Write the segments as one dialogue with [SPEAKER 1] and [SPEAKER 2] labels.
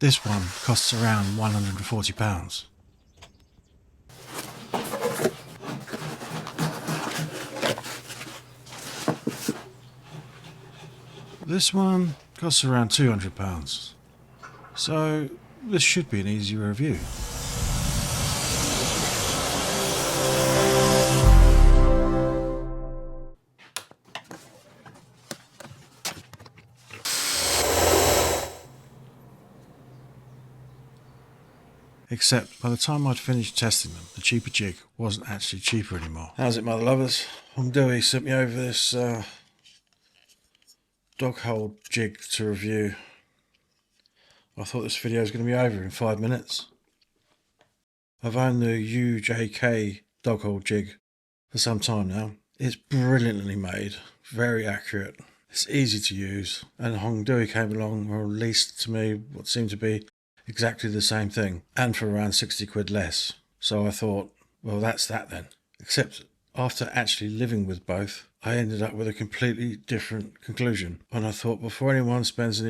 [SPEAKER 1] This one costs around £140. This one costs around £200. So this should be an easy review. Except by the time I'd finished testing them, the cheaper jig wasn't actually cheaper anymore. How's it, mother lovers? Hongdui sent me over this dog hole jig to review. I thought this video was going to be over in 5 minutes. I've owned the UJK Dog Hole jig for some time now. It's brilliantly made, very accurate, it's easy to use, and Hongdui came along and released to me what seemed to be exactly the same thing, and for around 60 quid less. So I thought, well, that's that then. Except after actually living with both, I ended up with a completely different conclusion. And I thought, before anyone spends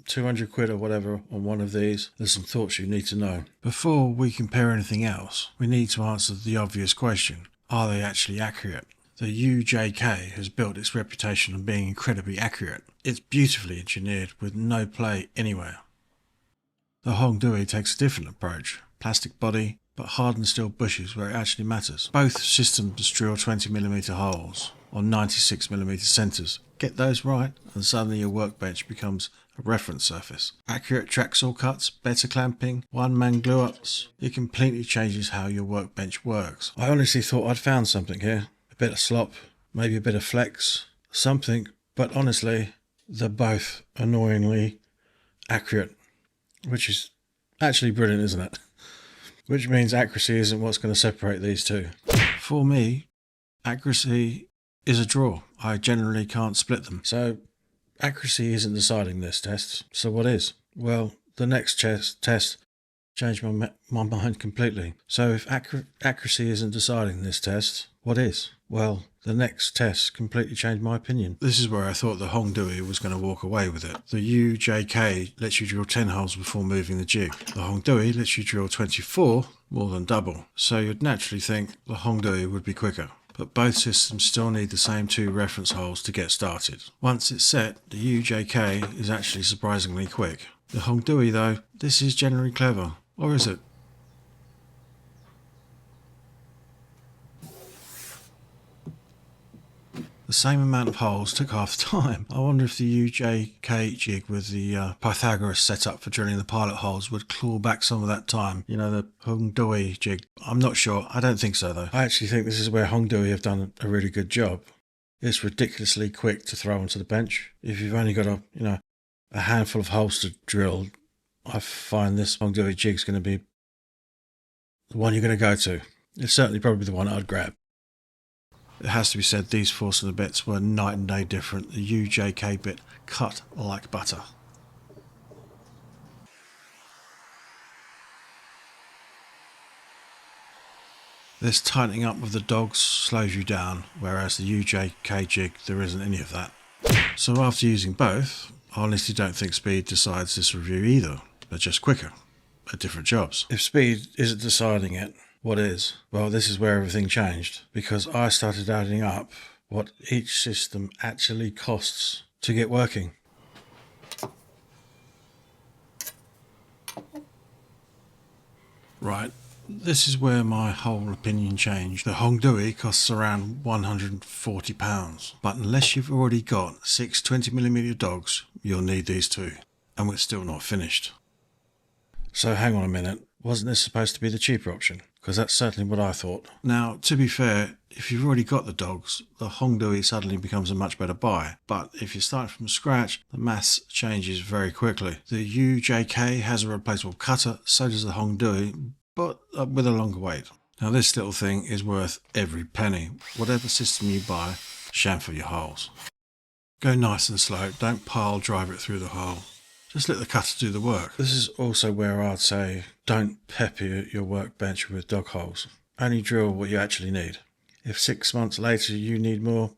[SPEAKER 1] 200 quid or whatever on one of these, there's some thoughts you need to know. Before we compare anything else, we need to answer the obvious question: are they actually accurate? The UJK has built its reputation on being incredibly accurate. It's beautifully engineered with no play anywhere. The Hongdui takes a different approach: plastic body, but hardened steel bushes where it actually matters. Both systems drill 20mm holes on 96mm centres. Get those right and suddenly your workbench becomes a reference surface. Accurate track saw cuts, better clamping, one-man glue-ups. It completely changes how your workbench works. I honestly thought I'd found something here. A bit of slop, maybe a bit of flex, something, but honestly, they're both annoyingly accurate. Which is actually brilliant, isn't it? Which means accuracy isn't what's going to separate these two. For me, accuracy is a draw. I generally can't split them. So accuracy isn't deciding this test. So what is? Well, the next test changed my mind completely. So if accuracy isn't deciding this test, what is? Well, the next test completely changed my opinion. This is where I thought the Hongdui was going to walk away with it. The UJK lets you drill 10 holes before moving the jig. The Hongdui lets you drill 24, more than double. So you'd naturally think the Hongdui would be quicker. But both systems still need the same 2 reference holes to get started. Once it's set, the UJK is actually surprisingly quick. The Hongdui though, this is generally clever. Or is it? The same amount of holes took half the time. I wonder if the UJK jig with the Pythagoras setup for drilling the pilot holes would claw back some of that time. You know, the Hongdui jig. I'm not sure. I don't think so though. I actually think this is where Hongdui have done a really good job. It's ridiculously quick to throw onto the bench. If you've only got a handful of holes to drill, I find this Hongdui jig's going to be the one you're going to go to. It's certainly probably the one I'd grab. It has to be said, these Forstner bits were night and day different. The UJK bit cut like butter. This tightening up of the dogs slows you down, whereas the UJK jig, there isn't any of that. So after using both, I honestly don't think speed decides this review either. They're just quicker, at different jobs. If speed isn't deciding it, what is? Well, this is where everything changed, because I started adding up what each system actually costs to get working. Right, this is where my whole opinion changed. The Hongdui costs around £140, but unless you've already got 6 20mm dogs, you'll need these too, and we're still not finished. So hang on a minute, wasn't this supposed to be the cheaper option? Because that's certainly what I thought. Now, to be fair, if you've already got the dogs, the Hongdui suddenly becomes a much better buy. But if you start from scratch, the maths changes very quickly. The UJK has a replaceable cutter, so does the Hongdui, but with a longer wait. Now this little thing is worth every penny. Whatever system you buy, chamfer your holes. Go nice and slow, don't pile drive it through the hole. Just let the cutter do the work. This is also where I'd say don't pepper your workbench with dog holes. Only drill what you actually need. If 6 months later you need more,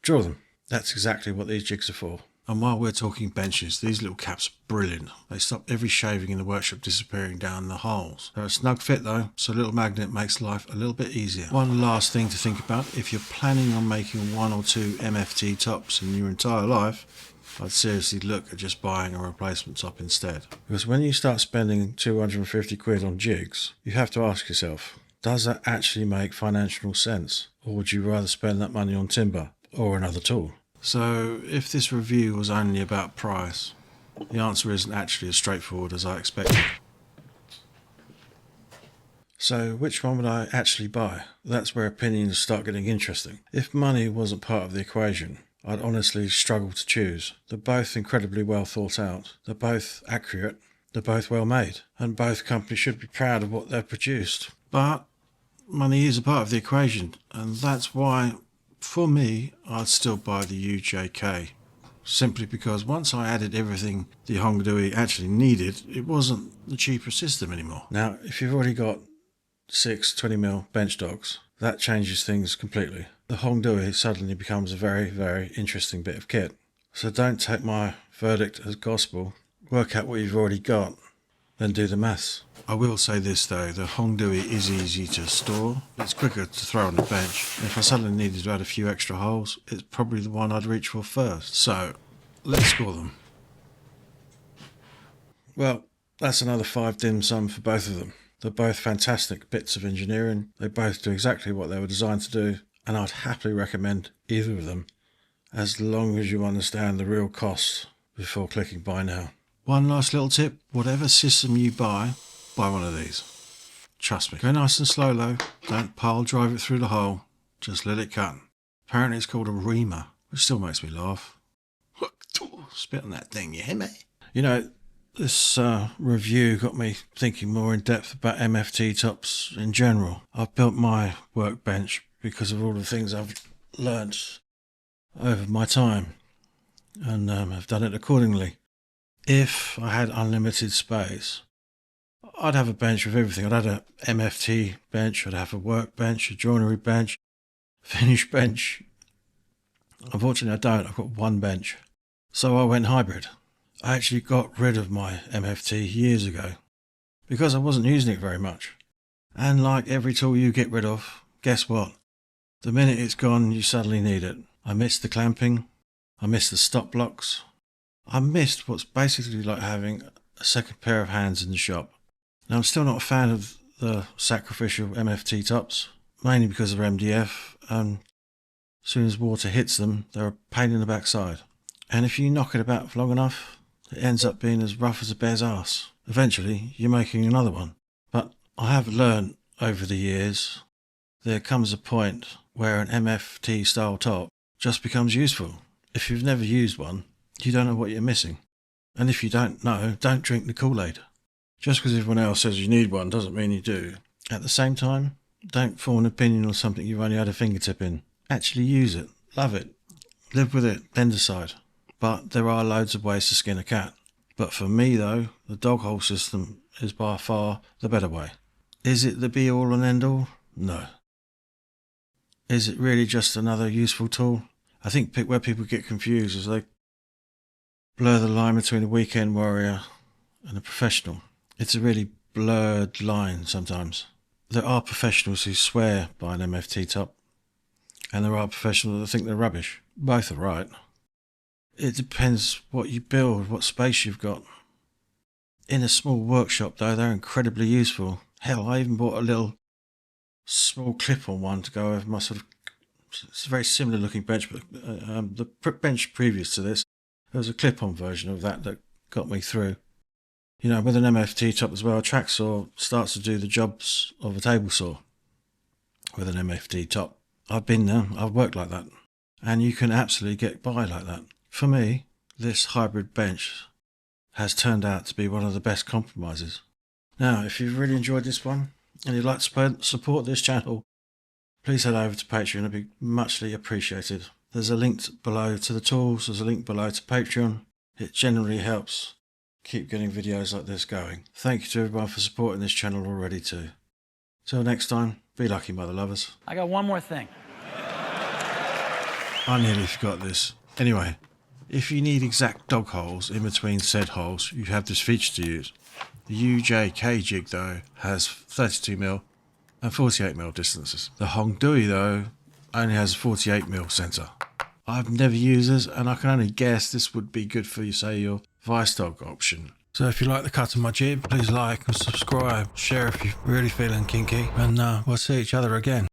[SPEAKER 1] drill them. That's exactly what these jigs are for. And while we're talking benches, these little caps are brilliant. They stop every shaving in the workshop disappearing down the holes. They're a snug fit though, so a little magnet makes life a little bit easier. One last thing to think about, if you're planning on making 1 or 2 MFT tops in your entire life, I'd seriously look at just buying a replacement top instead. Because when you start spending 250 quid on jigs, you have to ask yourself, does that actually make financial sense? Or would you rather spend that money on timber or another tool? So if this review was only about price, the answer isn't actually as straightforward as I expected. So which one would I actually buy? That's where opinions start getting interesting. If money wasn't part of the equation, I'd honestly struggle to choose. They're both incredibly well thought out, they're both accurate, they're both well made, and both companies should be proud of what they've produced. But money is a part of the equation, and that's why, for me, I'd still buy the UJK. Simply because once I added everything the Hongdui actually needed, it wasn't the cheaper system anymore. Now, if you've already got 6 20mm bench dogs, that changes things completely. The Hongdui suddenly becomes a very, very interesting bit of kit. So don't take my verdict as gospel. Work out what you've already got, then do the maths. I will say this though, the Hongdui is easy to store. It's quicker to throw on the bench. If I suddenly needed to add a few extra holes, it's probably the one I'd reach for first. So, let's score them. Well, that's another 5 dim sum for both of them. They're both fantastic bits of engineering. They both do exactly what they were designed to do, and I'd happily recommend either of them, as long as you understand the real costs before clicking buy now. One last little tip, whatever system you buy one of these. Trust me, go nice and slow though, don't pile drive it through the hole, just let it cut. Apparently it's called a reamer, which still makes me laugh. Spit on that thing, you hear me? You know, this review got me thinking more in depth about MFT tops in general. I've built my workbench because of all the things I've learnt over my time, and I've done it accordingly. If I had unlimited space, I'd have a bench with everything. I'd have an MFT bench, I'd have a workbench, a joinery bench, finish bench. Unfortunately I don't, I've got one bench. So I went hybrid. I actually got rid of my MFT years ago because I wasn't using it very much. And like every tool you get rid of, guess what? The minute it's gone, you suddenly need it. I missed the clamping, I missed the stop blocks, I missed what's basically like having a second pair of hands in the shop. Now I'm still not a fan of the sacrificial MFT tops, mainly because of MDF, and as soon as water hits them, they're a pain in the backside. And if you knock it about for long enough, it ends up being as rough as a bear's arse. Eventually, you're making another one. But I have learned over the years, there comes a point where an MFT style top just becomes useful. If you've never used one, you don't know what you're missing. And if you don't know, don't drink the Kool-Aid. Just because everyone else says you need one doesn't mean you do. At the same time, don't form an opinion on something you've only had a fingertip in. Actually use it, love it, live with it, then decide. But there are loads of ways to skin a cat. But for me though, the dog hole system is by far the better way. Is it the be all and end all? No. Is it really just another useful tool? I think where people get confused is they blur the line between a weekend warrior and a professional. It's a really blurred line sometimes. There are professionals who swear by an MFT top, and there are professionals that think they're rubbish. Both are right. It depends what you build, what space you've got. In a small workshop though, they're incredibly useful. Hell, I even bought a little small clip-on one to go over my sort of, it's a very similar looking bench, but the bench previous to this, there was a clip-on version of that got me through. You know, with an MFT top as well, a track saw starts to do the jobs of a table saw with an MFT top. I've been there, I've worked like that, and you can absolutely get by like that. For me, this hybrid bench has turned out to be one of the best compromises. Now, if you've really enjoyed this one and you'd like to support this channel, please head over to Patreon, it'd be muchly appreciated. There's a link below to the tools, there's a link below to Patreon. It generally helps keep getting videos like this going. Thank you to everyone for supporting this channel already too. Till next time, be lucky, mother lovers.
[SPEAKER 2] I got one more thing.
[SPEAKER 1] I nearly forgot this. Anyway, If you need exact dog holes in between said holes, you have this feature to use. The UJK jig though has 32mm and 48mm distances. The Hongdui though only has a 48mm centre. I've never used this, and I can only guess this would be good for, you say, your vice dog option. So if you like the cut of my jib, please like and subscribe, share if you're really feeling kinky, and we'll see each other again.